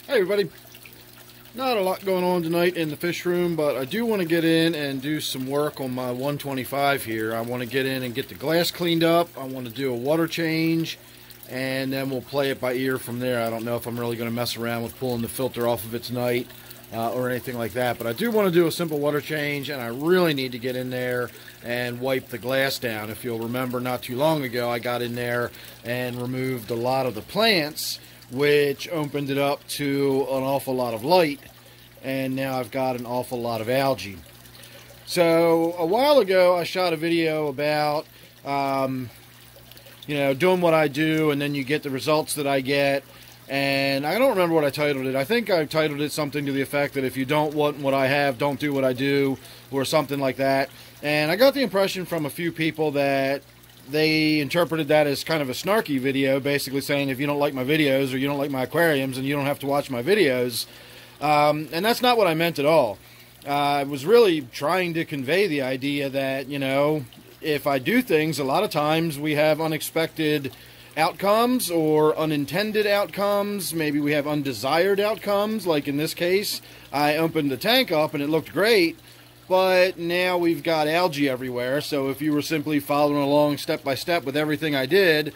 Hey everybody, not a lot going on tonight in the fish room, but I do want to get in and do some work on my 125 here. I want to get in and get the glass cleaned up. I want to do a water change, and then we'll play it by ear from there. I don't know if I'm really going to mess around with pulling the filter off of it tonight or anything like that, but I do want to do a simple water change, and I really need to get in there and wipe the glass down. If you'll remember, not too long ago I got in there and removed a lot of the plants, which opened it up to an awful lot of light, and now I've got an awful lot of algae. So a while ago I shot a video about doing what I do, and then you get the results that I get, and I don't remember what I titled it. I think I titled it something to the effect that if you don't want what I have, don't do what I do, or something like that. And I got the impression from a few people that they interpreted that as kind of a snarky video, basically saying if you don't like my videos or you don't like my aquariums, and you don't have to watch my videos. And that's not what I meant at all. I was really trying to convey the idea that, if I do things, a lot of times we have unexpected outcomes or unintended outcomes. Maybe we have undesired outcomes, like in this case. I opened the tank up and it looked great, but now we've got algae everywhere. So if you were simply following along step by step with everything I did,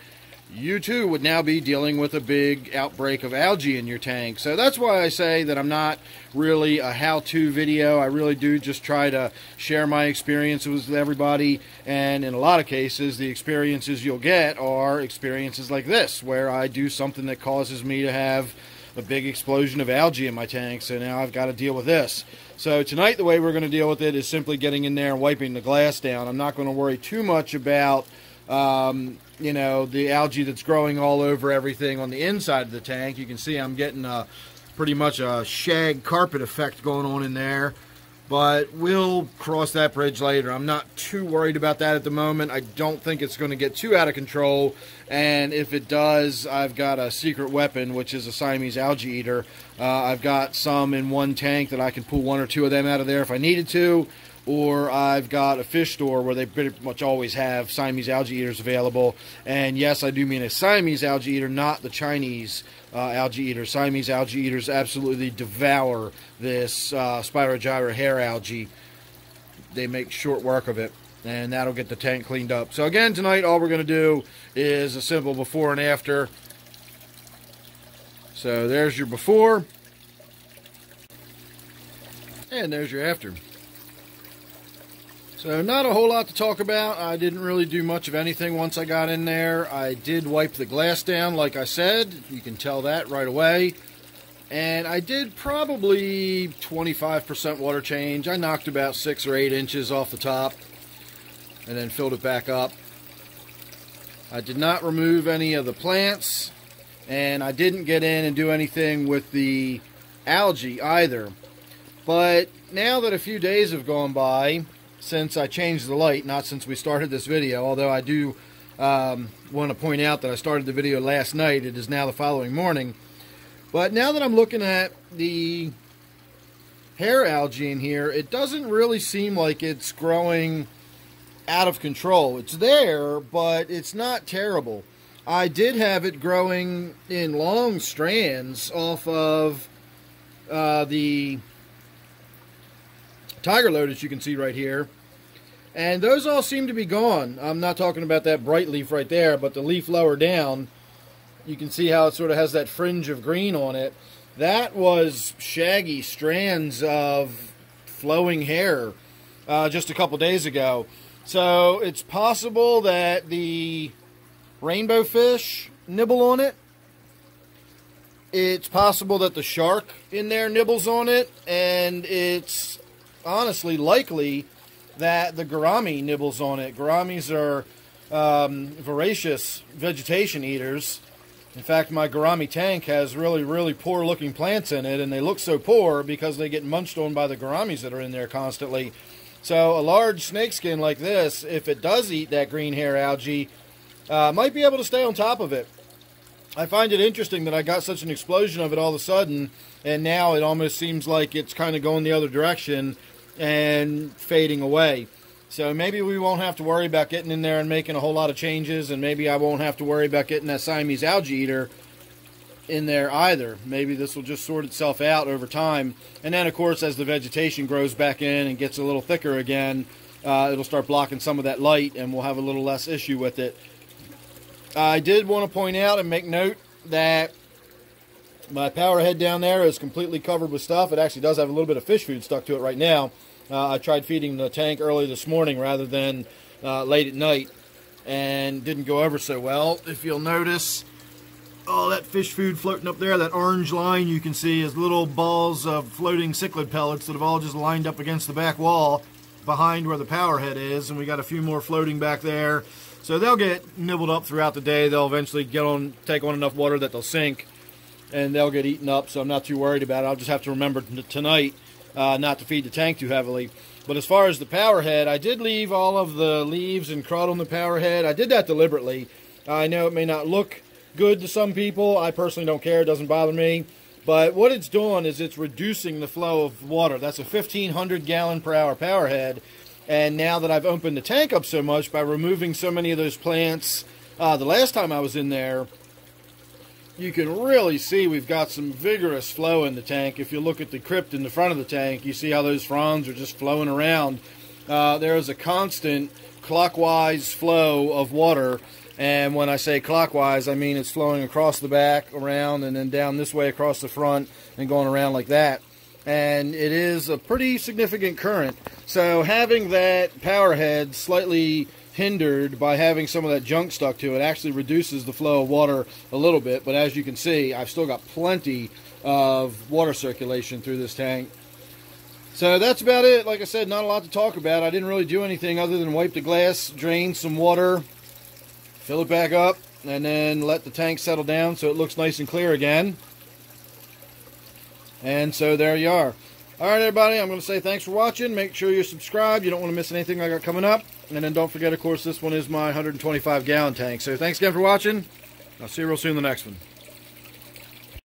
you too would now be dealing with a big outbreak of algae in your tank. So that's why I say that I'm not really a how-to video. I really do just try to share my experiences with everybody, and in a lot of cases the experiences you'll get are experiences like this, where I do something that causes me to have a big explosion of algae in my tank, so now I've got to deal with this. So tonight the way we're going to deal with it is simply getting in there and wiping the glass down. I'm not going to worry too much about the algae that's growing all over everything on the inside of the tank. You can see I'm getting pretty much a shag carpet effect going on in there, but we'll cross that bridge later. I'm not too worried about that at the moment. I don't think it's going to get too out of control, and if it does, I've got a secret weapon, which is a Siamese algae eater. I've got some in one tank that I can pull one or two of them out of there if I needed to, or I've got a fish store where they pretty much always have Siamese algae eaters available. And yes, I do mean a Siamese algae eater, not the Chinese algae eater. Siamese algae eaters absolutely devour this Spirogyra hair algae. They make short work of it, and that'll get the tank cleaned up. So again, tonight all we're going to do is a simple before and after. So there's your before, and there's your after. So not a whole lot to talk about. I didn't really do much of anything once I got in there. I did wipe the glass down, like I said. You can tell that right away. And I did probably 25% water change. I knocked about 6 or 8 inches off the top and then filled it back up. I did not remove any of the plants, and I didn't get in and do anything with the algae either. But now that a few days have gone by since I changed the light, not since we started this video, although I do want to point out that I started the video last night. It is now the following morning. But now that I'm looking at the hair algae in here, it doesn't really seem like it's growing out of control. It's there, but it's not terrible. I did have it growing in long strands off of the tiger lotus you can see right here, and those all seem to be gone. I'm not talking about that bright leaf right there, but the leaf lower down, you can see how it sort of has that fringe of green on it. That was shaggy strands of flowing hair just a couple days ago. So it's possible that the rainbow fish nibble on it. It's possible that the shark in there nibbles on it, and it's honestly likely that the gourami nibbles on it. Gouramis are voracious vegetation eaters. In fact, my gourami tank has really poor looking plants in it, and they look so poor because they get munched on by the gouramis that are in there constantly. So a large snakeskin like this, if it does eat that green hair algae, might be able to stay on top of it. I find it interesting that I got such an explosion of it all of a sudden, and now it almost seems like it's kind of going the other direction and fading away. So maybe we won't have to worry about getting in there and making a whole lot of changes, and maybe I won't have to worry about getting that Siamese algae eater in there either. Maybe this will just sort itself out over time. And then, of course, as the vegetation grows back in and gets a little thicker again, it'll start blocking some of that light, and we'll have a little less issue with it. I did want to point out and make note that my power head down there is completely covered with stuff. It actually does have a little bit of fish food stuck to it right now. I tried feeding the tank early this morning rather than late at night, and didn't go over so well. If you'll notice, all that fish food floating up there, that orange line you can see is little balls of floating cichlid pellets that have all just lined up against the back wall behind where the power head is, and we got a few more floating back there. So they'll get nibbled up throughout the day. They'll eventually take on enough water that they'll sink, and they'll get eaten up, so I'm not too worried about it. I'll just have to remember tonight not to feed the tank too heavily. But as far as the power head, I did leave all of the leaves and crud on the power head. I did that deliberately. I know it may not look good to some people. I personally don't care. It doesn't bother me. But what it's doing is it's reducing the flow of water. That's a 1,500 gallon per hour power head. And now that I've opened the tank up so much by removing so many of those plants, the last time I was in there, you can really see we've got some vigorous flow in the tank. If you look at the crypt in the front of the tank, you see how those fronds are just flowing around. There is a constant clockwise flow of water. And when I say clockwise, I mean it's flowing across the back, around, and then down this way across the front, and going around like that. And it is a pretty significant current. So having that power head slightly hindered by having some of that junk stuck to it actually reduces the flow of water a little bit. But as you can see, I've still got plenty of water circulation through this tank. So that's about it. Like I said, not a lot to talk about. I didn't really do anything other than wipe the glass, drain some water, fill it back up, and then let the tank settle down so it looks nice and clear again. And so there you are. Alright everybody, I'm going to say thanks for watching. Make sure you're subscribed. You don't want to miss anything I got coming up. And then don't forget, of course, this one is my 125 gallon tank. So thanks again for watching. I'll see you real soon in the next one.